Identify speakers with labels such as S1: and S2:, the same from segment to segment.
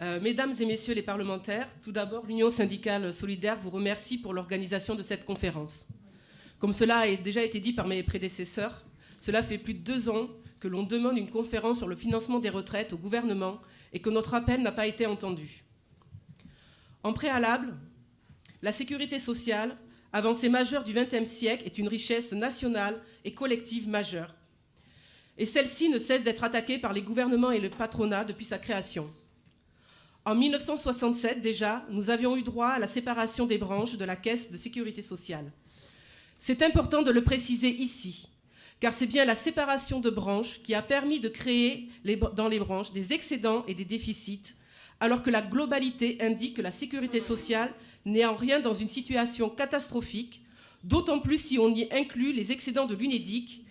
S1: Mesdames et messieurs les parlementaires, tout d'abord, l'Union syndicale solidaire vous remercie pour l'organisation de cette conférence. Comme cela a déjà été dit par mes prédécesseurs, cela fait plus de 2 ans que l'on demande une conférence sur le financement des retraites au gouvernement et que notre appel n'a pas été entendu. En préalable, la sécurité sociale, avancée majeure du XXe siècle, est une richesse nationale et collective majeure. Et celle-ci ne cesse d'être attaquée par les gouvernements et le patronat depuis sa création. En 1967 déjà, nous avions eu droit à la séparation des branches de la Caisse de sécurité sociale. C'est important de le préciser ici, car c'est bien la séparation de branches qui a permis de créer dans les branches des excédents et des déficits, alors que la globalité indique que la sécurité sociale n'est en rien dans une situation catastrophique, d'autant plus si on y inclut les excédents de l'UNEDIC,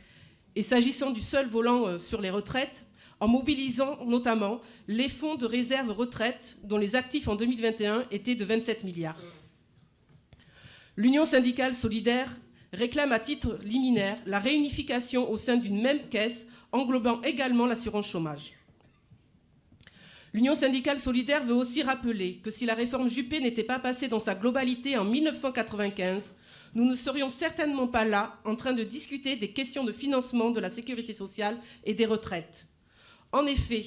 S1: et s'agissant du seul volant sur les retraites, en mobilisant notamment les fonds de réserve retraite dont les actifs en 2021 étaient de 27 milliards. L'Union syndicale solidaire réclame à titre liminaire la réunification au sein d'une même caisse englobant également l'assurance chômage. L'Union syndicale solidaire veut aussi rappeler que si la réforme Juppé n'était pas passée dans sa globalité en 1995, nous ne serions certainement pas là en train de discuter des questions de financement de la sécurité sociale et des retraites. En effet,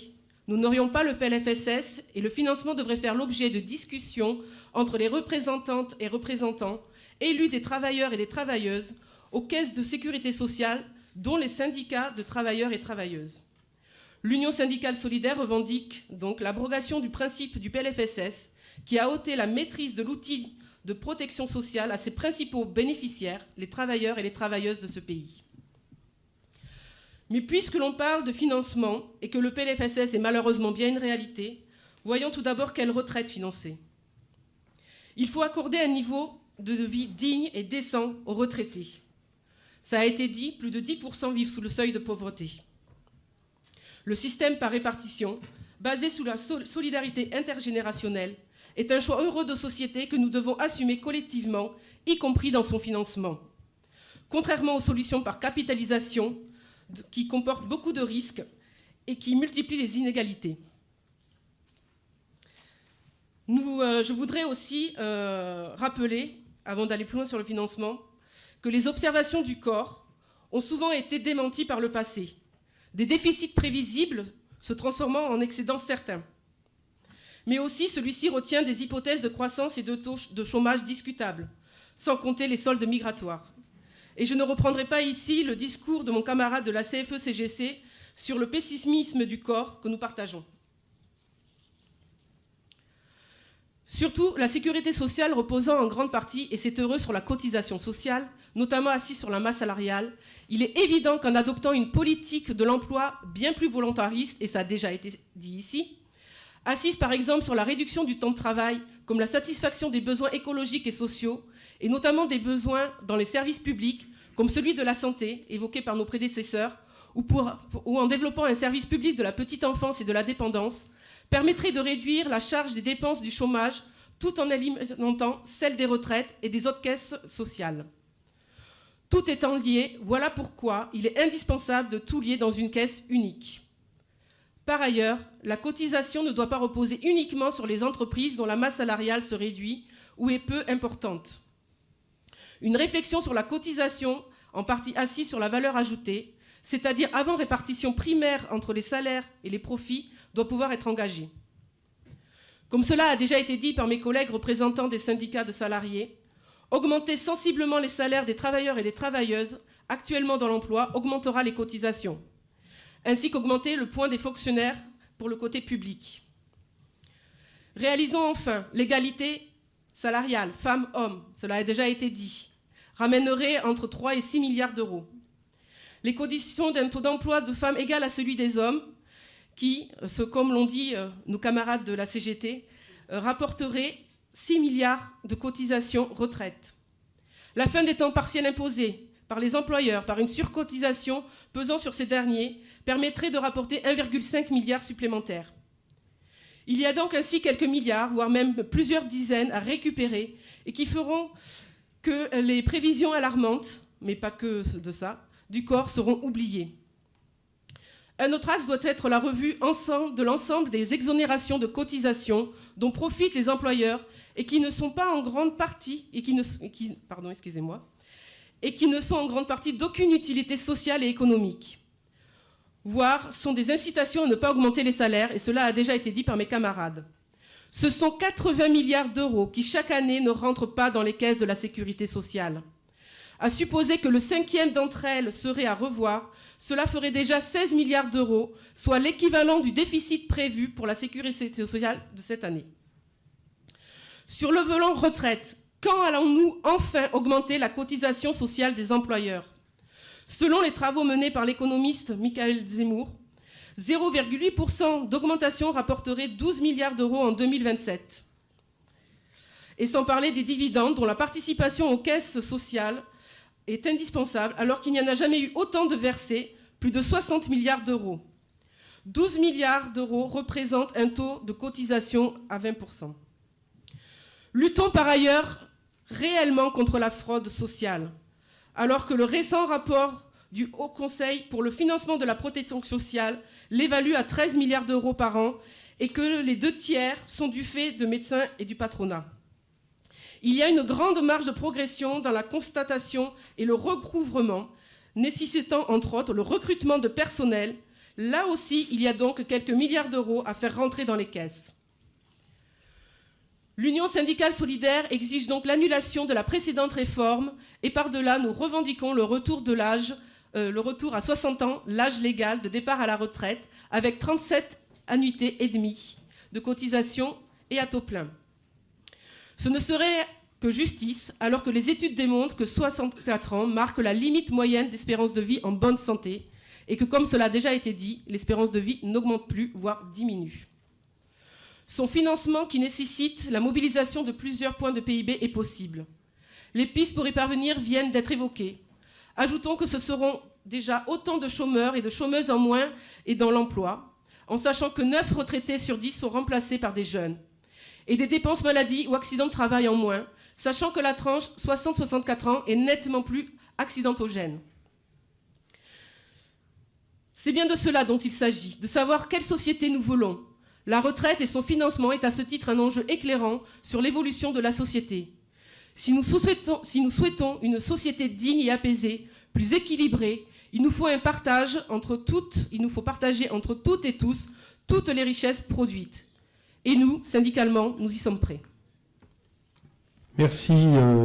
S1: nous n'aurions pas le PLFSS et le financement devrait faire l'objet de discussions entre les représentantes et représentants, élus des travailleurs et des travailleuses, aux caisses de sécurité sociale, dont les syndicats de travailleurs et travailleuses. L'Union syndicale solidaire revendique donc l'abrogation du principe du PLFSS qui a ôté la maîtrise de l'outil de protection sociale à ses principaux bénéficiaires, les travailleurs et les travailleuses de ce pays. Mais puisque l'on parle de financement et que le PLFSS est malheureusement bien une réalité, voyons tout d'abord quelle retraite financer. Il faut accorder un niveau de vie digne et décent aux retraités. Ça a été dit, plus de 10% vivent sous le seuil de pauvreté. Le système par répartition, basé sur la solidarité intergénérationnelle, est un choix heureux de société que nous devons assumer collectivement, y compris dans son financement. Contrairement aux solutions par capitalisation, qui comportent beaucoup de risques et qui multiplient les inégalités. Je voudrais aussi rappeler, avant d'aller plus loin sur le financement, que les observations du corps ont souvent été démenties par le passé. Des déficits prévisibles se transformant en excédents certains. Mais aussi, celui-ci retient des hypothèses de croissance et de taux de chômage discutables, sans compter les soldes migratoires. Et je ne reprendrai pas ici le discours de mon camarade de la CFE-CGC sur le pessimisme du corps que nous partageons. Surtout, la sécurité sociale reposant en grande partie, et c'est heureux, sur la cotisation sociale, notamment assise sur la masse salariale, il est évident qu'en adoptant une politique de l'emploi bien plus volontariste, et ça a déjà été dit ici, assise par exemple sur la réduction du temps de travail, comme la satisfaction des besoins écologiques et sociaux, et notamment des besoins dans les services publics, comme celui de la santé, évoqué par nos prédécesseurs, ou en développant un service public de la petite enfance et de la dépendance, permettrait de réduire la charge des dépenses du chômage tout en alimentant celle des retraites et des autres caisses sociales. Tout étant lié, voilà pourquoi il est indispensable de tout lier dans une caisse unique. Par ailleurs, la cotisation ne doit pas reposer uniquement sur les entreprises dont la masse salariale se réduit ou est peu importante. Une réflexion sur la cotisation, en partie assise sur la valeur ajoutée, c'est-à-dire avant répartition primaire entre les salaires et les profits, doit pouvoir être engagée. Comme cela a déjà été dit par mes collègues représentants des syndicats de salariés, augmenter sensiblement les salaires des travailleurs et des travailleuses actuellement dans l'emploi augmentera les cotisations, ainsi qu'augmenter le point des fonctionnaires pour le côté public. Réalisons enfin l'égalité salariale, femmes-hommes, cela a déjà été dit, ramènerait entre 3 et 6 milliards d'euros. Les conditions d'un taux d'emploi de femmes égal à celui des hommes, qui, comme l'ont dit nos camarades de la CGT, rapporterait 6 milliards de cotisations retraite. La fin des temps partiels imposés par les employeurs par une surcotisation pesant sur ces derniers permettrait de rapporter 1,5 milliard supplémentaire. Il y a donc ainsi quelques milliards, voire même plusieurs dizaines à récupérer et qui feront que les prévisions alarmantes, mais pas que de ça, du corps seront oubliées. Un autre axe doit être la revue de l'ensemble des exonérations de cotisations dont profitent les employeurs et qui ne sont pas en grande partie d'aucune utilité sociale et économique, voire sont des incitations à ne pas augmenter les salaires, et cela a déjà été dit par mes camarades. Ce sont 80 milliards d'euros qui, chaque année, ne rentrent pas dans les caisses de la sécurité sociale. À supposer que le 5e d'entre elles serait à revoir, cela ferait déjà 16 milliards d'euros, soit l'équivalent du déficit prévu pour la sécurité sociale de cette année. Sur le volant retraite, quand allons-nous enfin augmenter la cotisation sociale des employeurs? Selon les travaux menés par l'économiste Michael Zemmour, 0,8% d'augmentation rapporterait 12 milliards d'euros en 2027. Et sans parler des dividendes dont la participation aux caisses sociales est indispensable alors qu'il n'y en a jamais eu autant de versés, plus de 60 milliards d'euros. 12 milliards d'euros représentent un taux de cotisation à 20%. Luttons par ailleurs réellement contre la fraude sociale, alors que le récent rapport du Haut Conseil pour le financement de la protection sociale l'évalue à 13 milliards d'euros par an et que les 2/3 sont du fait de médecins et du patronat. Il y a une grande marge de progression dans la constatation et le recouvrement, nécessitant entre autres le recrutement de personnel. Là aussi, il y a donc quelques milliards d'euros à faire rentrer dans les caisses. L'Union syndicale solidaire exige donc l'annulation de la précédente réforme et par-delà, nous revendiquons le retour à 60 ans, l'âge légal de départ à la retraite, avec 37 annuités et demie de cotisation et à taux plein. Ce ne serait que justice, alors que les études démontrent que 64 ans marquent la limite moyenne d'espérance de vie en bonne santé et que, comme cela a déjà été dit, l'espérance de vie n'augmente plus, voire diminue. Son financement, qui nécessite la mobilisation de plusieurs points de PIB, est possible. Les pistes pour y parvenir viennent d'être évoquées. Ajoutons que ce seront déjà autant de chômeurs et de chômeuses en moins et dans l'emploi, en sachant que 9 retraités sur 10 sont remplacés par des jeunes, et des dépenses maladie ou accidents de travail en moins, sachant que la tranche 60-64 ans est nettement plus accidentogène. C'est bien de cela dont il s'agit, de savoir quelle société nous voulons. La retraite et son financement est à ce titre un enjeu éclairant sur l'évolution de la société. Si nous souhaitons une société digne et apaisée, plus équilibrée, il nous faut partager entre toutes et tous toutes les richesses produites. Et nous, syndicalement, nous y sommes prêts.
S2: Merci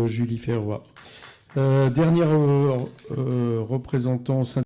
S2: Julie Ferroy. Dernière représentant